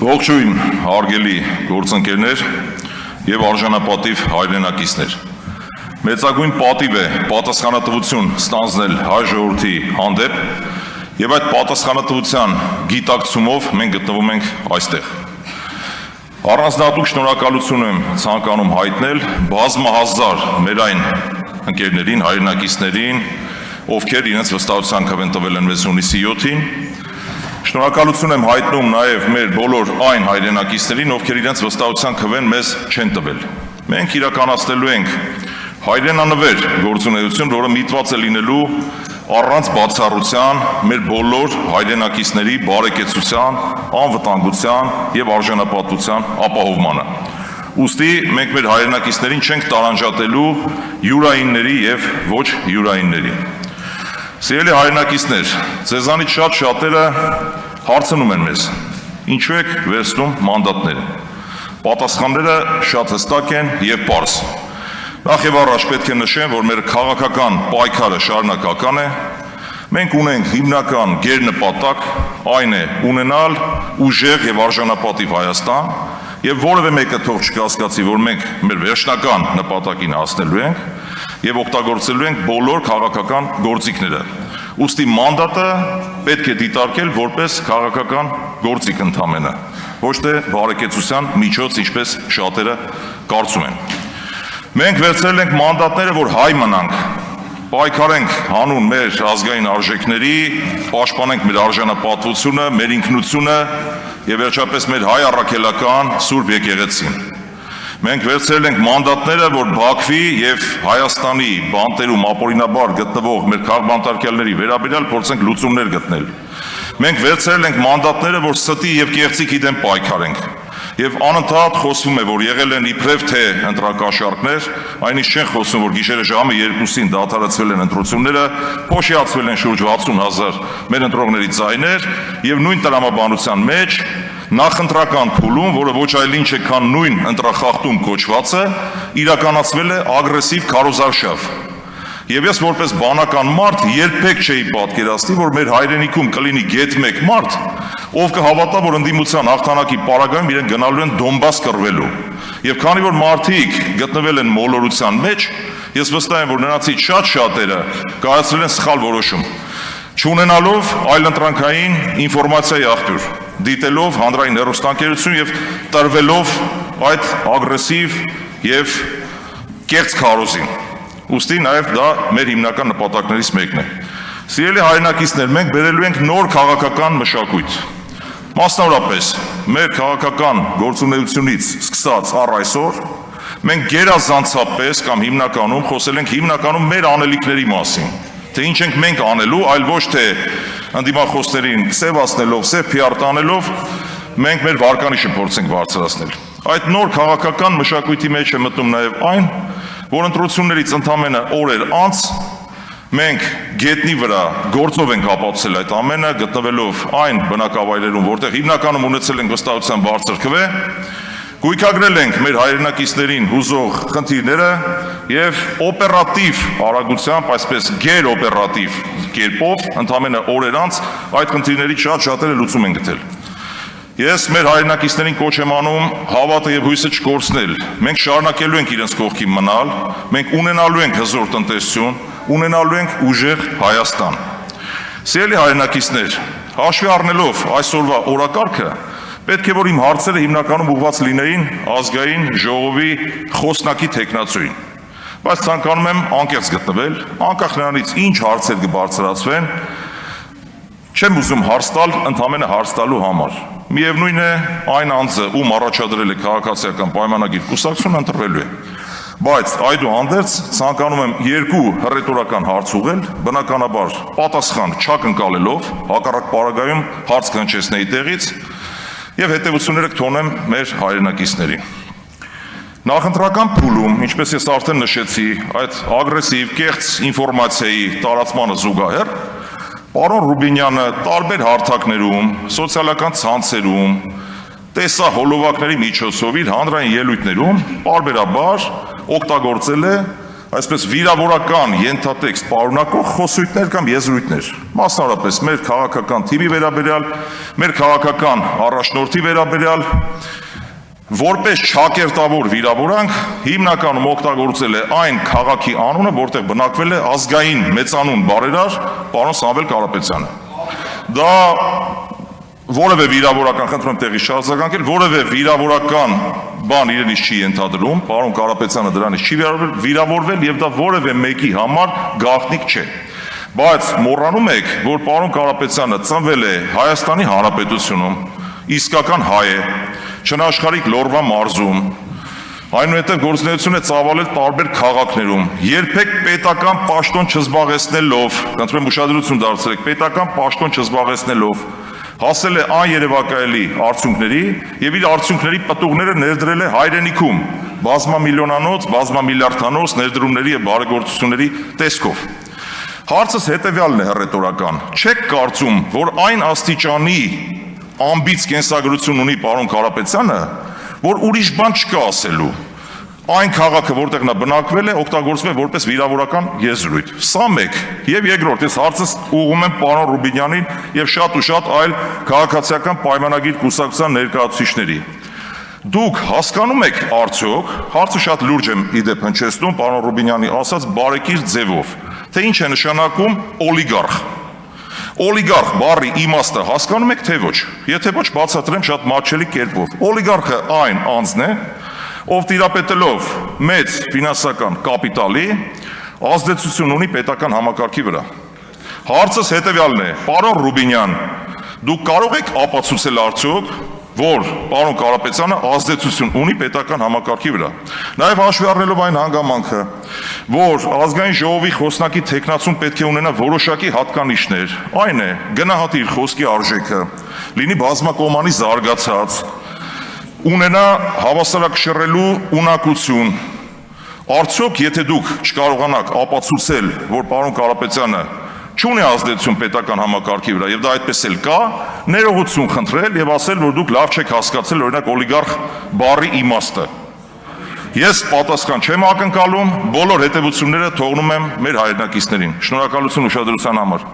Ողջույն, հարգելի գործընկերներ եւ արժանապատիվ հայրենակիցներ։ Մեծագույն պատիվ է պատասխանատվություն ստանձնել հայ ժողովրդի հանդեպ եւ այդ պատասխանատվության գիտակցումով մենք գտնվում ենք այստեղ։ Առանձնահատուկ շնորհակալություն եմ ցանկանում հայտնել բազմահազար մեր այն ընկերներին, հայրենակիցներին, ովքեր իրենց վստահության քվեն տվել են մեզ հունիսի 7-ին։ Շնորհակալություն եմ հայտնում նաև մեր բոլոր այն հայրենակիցներին, ովքեր իրենց վստահության քվեն մեզ չեն տվել։ Մենք իրականացնելու ենք հայրենանվեր գործունեություն, որը միտված է լինելու առանց բացառության մեր բոլոր հայրենակիցների բարեկեցության, անվտանգության եւ արժանապատվության ապահովմանը։ Ուստի մենք մեր հայրենակիցներին չենք տարանջատելու յուրայինների եւ ոչ յուրայինների։ Սիրելի հայրենակիցներ, ձեզանից շատերը հարցնում են մեզ. ինչու եք վերցնում մանդատները։ Պատասխանները շատ հստակ են եւ պարզ։ Նախ եւ առաջ պետք է նշեմ, որ մեր քաղաքական պայքարը շարունակական է։ Մենք ունենք հիմնական գերնպատակ, այն է ունենալ ուժեղ եւ արժանապատիվ Հայաստան, եւ որևէ մեկը թող չկասկածի, որ մենք մեր վերջնական նպատակին հասնելու ենք եւ օգտագործելու ենք բոլոր քաղաքական գործիքները։ Ուստի մանդատը պետք է դիտարկել որպես քաղաքական գործիք ընդամենը, ոչ թե բարեկեցության միջոց, ինչպես շատերը կարծում են։ Մենք վերցրել ենք մանդատները, որ հայ մնանք, պայքարենք հանուն մեր ազգային արժեքների, պաշտպանենք մեր արժանապատվությունը, մեր ինքնությունը եւ վերջապես մեր հայ առաքելական Սուրբ եկեղեցին։ Մենք վերցրել ենք մանդատները, որ Բաքվի եւ Հայաստանի բանտերում ապօրինաբար գտնվող մեր քաղաքբանտարկյալների վերաբերյալ փորձենք լուծումներ գտնել։ Մենք վերցրել ենք մանդատները, որ ստի եւ կեղծիքի դեմ պայքարենք։ Եվ անընդհատ խոսվում է, որ եղել են իբրև թե ընտրակաշառքներ, այնինչ չեն խոսում, որ գիշերը ժամը 2-ին դադարեցվել են ընտրությունները, փոշիացվել են շուրջ 60,000 մեր ընտրողների ձայներ եւ նույն տրամաբանության մեջ նախընտրական փուլում, որը ոչ այլ ինչ է, քան նույն ընտրախախտում կոչվածը, իրականացվել է ագրեսիվ քարոզարշավ։ Եվ ես որպես բանական մարդ երբեք չէի պատկերացնի, որ մեր հայրենիքում կլինի գեթ մեկ մարդ, ով կհավատա, որ ընդդիմության հաղթանակի պարագայում իրենք գնալու են Դոնբաս կռվելու։ Եվ քանի որ մարդիկ գտնվել են մոլորության մեջ, ես վստահ եմ, որ նրանցից շատերը կայացրել են սխալ որոշում, չունենալով այլընտրանքային ինֆորմացիայի աղբյուր, դիտելով հանրային հեռուստաընկերություն եւ տրվելով այդ ագրեսիվ եւ կեղծ քարոզին։ Ուստի նաև դա մեր հիմնական նպատակներից մեկն է։ Սիրելի հայրենակիցներ, մենք բերելու ենք նոր քաղաքական մշակույթ։ Մասնավորապես, մեր քաղաքական գործունեությունից սկսած առ այսօր, մենք գերազանցապես կամ հիմնականում խոսել ենք հիմնականում մեր անելիքների մասին, թե ինչ ենք մենք անելու, այլ ոչ թե ընդդիմախոսներին սևացնելով, սև PR տանելով, մենք մեր վարկանիշը փորձենք բարձրացնել։ Այդ նոր քաղաքական մշակույթի մեջ է մտնում նաև այն, որ ընտրություններից ընդամենը օրեր անց մենք գետնի վրա գործով ենք ապացուցել այդ ամենը, գտնվելով այն բնակավայրերում, որտեղ հիմնականում ունեցել ենք վստահության բարձր քվե, գույքագրել ենք մեր հայրենակիցներին հուզող խնդիրները եւ օպերատիվ արագությամբ, այսպես գերօպերատիվ կերպով ընդամենը օրեր անց այդ խնդիրների շատերը լուծում են գտել։ Ես մեր հայրենակիցներին կոչ եմ անում հավատը եւ հույսը չկորցնել։ Մենք շարունակելու ենք իրենց կողքին մնալ, մենք ունենալու ենք հզոր տնտեսություն, ունենալու ենք ուժեղ Հայաստան։ Սիրելի հայրենակիցներ, հաշվի առնելով այսօրվա օրակարգը, պետք է որ իմ հարցերը հիմնականում ուղղված լինեին ազգային ժողովի խոսնակի տեխնացուին։ Բայց ցանկանում եմ անկեղծ գտնվել, անկախ նրանից ինչ հարցեր կբարձրացվեն, չեմ ուզում հարց տալ ընդամենը հարց տալու համար։ Միևնույն է, այն անձը, ում առաջադրել է քաղաքացիական պայմանագիր կուսակցությունը, ընտրվելու է։ Բայց այդուհանդերձ ցանկանում եմ երկու հռետորական հարց ուղղել, բնականաբար պատասխան չակնկալելով, հակառակ պարագայում հարց կհնչեցնեի տեղից եւ հետեւությունները կթողնեմ մեր հայրենակիցներին։ Նախընտրական փուլում, ինչպես ես արդեն նշեցի, այդ ագրեսիվ կեղծ ինֆորմացիայի տարածմանը զուգահեռ Պարոն Ռուբինյանը տարբեր հարթակներում, սոցիալական ցանցերում, տեսահոլովակների միջոցով իր հանրային ելույթներում պարբերաբար օգտագործել է այսպես վիրավորական ենթատեքստ պարունակող խոսույթներ կամ եզրույթներ, մասնավորապես մեր քաղաքական թիմի վերաբերյալ, մեր քաղաքական առաջնորդի վերաբերյալ, որպես չակերտավոր վիրավորանք հիմնականում օգտագործել է այն քաղաքի անունը, որտեղ բնակվել է ազգային մեծանուն բարերար պարոն Սամվել Կարապետյանը։ Դա որևէ վիրավորական, խնդրում եմ տեղի շարունակել, որևէ վիրավորական բան իրենից չի ենթադրում, պարոն Կարապետյանը դրանից չի վիրավորվել եւ դա որևէ մեկի համար գաղտնիք չէ։ Բայց մոռանում եք, որ պարոն Կարապետյանը ծնվել է Հայաստանի Հանրապետությունում, իսկական հայ է, չնաշխարհիկ Լոռվա մարզում, այնուհետև գործունեություն է ծավալել տարբեր քաղաքներում, երբեք պետական պաշտոն չզբաղեցնելով, խնդրում եմ ուշադրություն դարձրեք, պետական պաշտոն չզբաղեցնելով հասել է աներևակայելի արդյունքների եւ իր արդյունքների պտուղները ներդրել է հայրենիքում բազմամիլիոնանոց, բազմամիլիարդանոց ներդրումների եւ բարեգործությունների տեսքով։ Հարցս հետեւյալն է հռետորական։ Չեք կարծում, որ այն աստիճանի ամբից կենսագրություն ունի պարոն Կարապետյանը, որ ուրիշ բան չկա ասելու։ Այն քաղաքը, որտեղ նա բնակվել է, օգտագործվում է որպես վիրավորական եզրույթ։ Սա մեկ, եւ երկրորդ, ես հարցս ուղղում եմ պարոն Ռուբինյանին եւ շատ ու շատ այլ քաղաքացիական պայմանագիր կուսակցության ներկայացուցիչների։ Դուք հասկանում եք արդյոք, հարցը շատ լուրջ եմ իդեպ հնչեցնում պարոն Ռուբինյանի ասած բարեկիր ձևով, թե ինչ է նշանակում օլիգարխ։ Օլիգարխ բառի իմաստը հասկանում եք թե ոչ։ Եթե ոչ, բացատրեմ շատ մատչելի կերպով։ Օլիգարխը այն անձն է, ով տիրապետելով մեծ ֆինանսական կապիտալի ազդեցություն ունի պետական համակարգի վրա։ Հարցս հետևյալն է, պարոն Ռուբինյան, դուք կարող եք ապացուցել արդյոք, որ պարոն Կարապետյանը ազդեցություն ունի պետական համակարգի վրա։ Նաև հաշվի առնելով այն հանգամանքը, որ ազգային ժողովի խոսնակի թեկնածուն պետք է ունենա որոշակի հատկանիշներ, այն է գնահատի իր խոսքի արժեքը, լինի բազմակողմանի զարգացած, ունենա հավասարակշռելու ունակություն։ Արդյոք եթե դուք չկարողանաք ապացուցել, որ պարոն Կարապետյանը չունի ազդեցություն պետական համակարգի վրա եւ դա այդպես էլ կա, ներողություն խնդրել եւ ասել, որ դուք լավ չեք հասկացել օրինակ օլիգարխ բառի իմաստը։ Ես պատասխան չեմ ակնկալում, բոլոր հետևությունները թողնում եմ մեր հայրենակիցներին։ Շնորհակալություն ուշադրության համար։